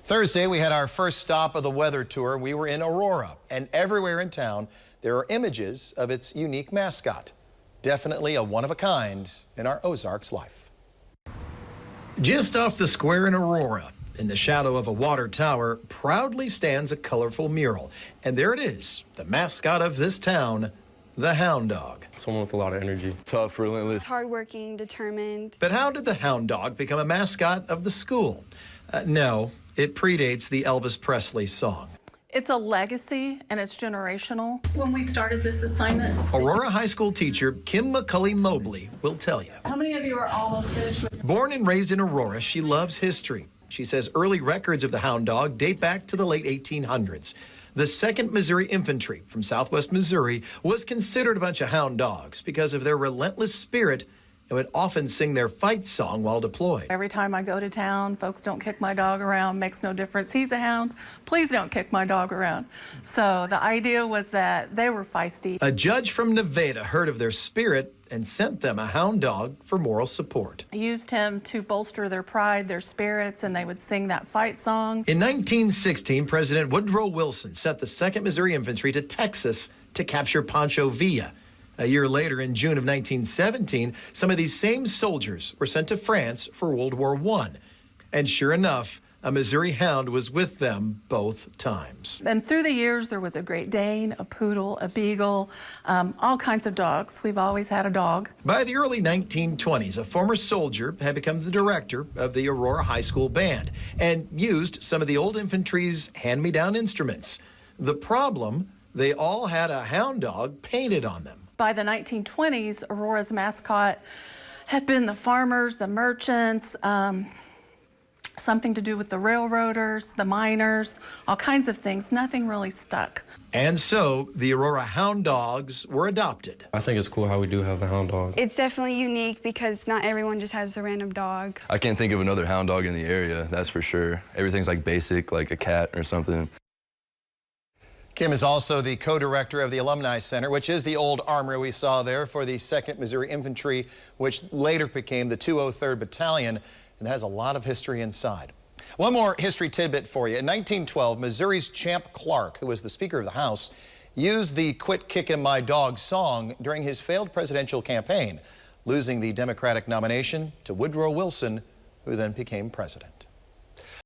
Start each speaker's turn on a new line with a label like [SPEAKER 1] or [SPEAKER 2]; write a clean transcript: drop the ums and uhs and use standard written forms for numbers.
[SPEAKER 1] Thursday, we had our first stop of the weather tour. We were in Aurora, and everywhere in town, there are images of its unique mascot. Definitely a one-of-a-kind in our Ozarks life. Just off the square in Aurora, in the shadow of a water tower, proudly stands a colorful mural. And there it is, the mascot of this town, the Houn Dawg.
[SPEAKER 2] Someone with a lot of energy.
[SPEAKER 3] Tough, relentless.
[SPEAKER 4] Hardworking, determined.
[SPEAKER 1] But how did the Houn Dawg become a mascot of the school? No, it predates the Elvis Presley song.
[SPEAKER 5] It's a legacy and it's generational. When we started this assignment,
[SPEAKER 1] Aurora High School teacher Kim McCulley Mobley will tell you.
[SPEAKER 5] how many of you are almost finished with?
[SPEAKER 1] Born and raised in Aurora, she loves history. She says early records of the Houn Dawg date back to the late 1800s. The 2nd Missouri Infantry from southwest Missouri was considered a bunch of hound dogs because of their relentless spirit and would often sing their fight song while deployed.
[SPEAKER 5] Every time I go to town, folks don't kick my dog around, makes no difference. He's a hound, please don't kick my dog around. So the idea was that they were feisty.
[SPEAKER 1] A judge from Nevada heard of their spirit and sent them a hound dog for moral support.
[SPEAKER 5] I used him to bolster their pride, their spirits, and they would sing that fight song.
[SPEAKER 1] In 1916, President Woodrow Wilson sent the 2nd Missouri Infantry to Texas to capture Pancho Villa. A year later, in June of 1917, some of these same soldiers were sent to France for World War I. And sure enough, a Missouri Hound was with them both times.
[SPEAKER 5] And through the years, there was a Great Dane, a Poodle, a Beagle, all kinds of dogs. We've always had a dog.
[SPEAKER 1] By the early 1920s, a former soldier had become the director of the Aurora High School band and used some of the old infantry's hand-me-down instruments. The problem, they all had a hound dog painted on them.
[SPEAKER 5] By the 1920s, Aurora's mascot had been the farmers, the merchants, something to do with the railroaders, the miners, all kinds of things. Nothing really stuck.
[SPEAKER 1] And so the Aurora Houn Dogs were adopted.
[SPEAKER 2] I think it's cool how we do have the Houn Dawg.
[SPEAKER 4] It's definitely unique because not everyone just has a random dog.
[SPEAKER 3] I can't think of another hound dog in the area, that's for sure. Everything's like basic, like a cat or something.
[SPEAKER 1] Kim is also the co-director of the Alumni Center, which is the old armory we saw there for the 2nd Missouri Infantry, which later became the 203rd Battalion, and that has a lot of history inside. One more history tidbit for you. In 1912, Missouri's Champ Clark, who was the Speaker of the House, used the "Quit Kickin' My Dog" song during his failed presidential campaign, losing the Democratic nomination to Woodrow Wilson, who then became president.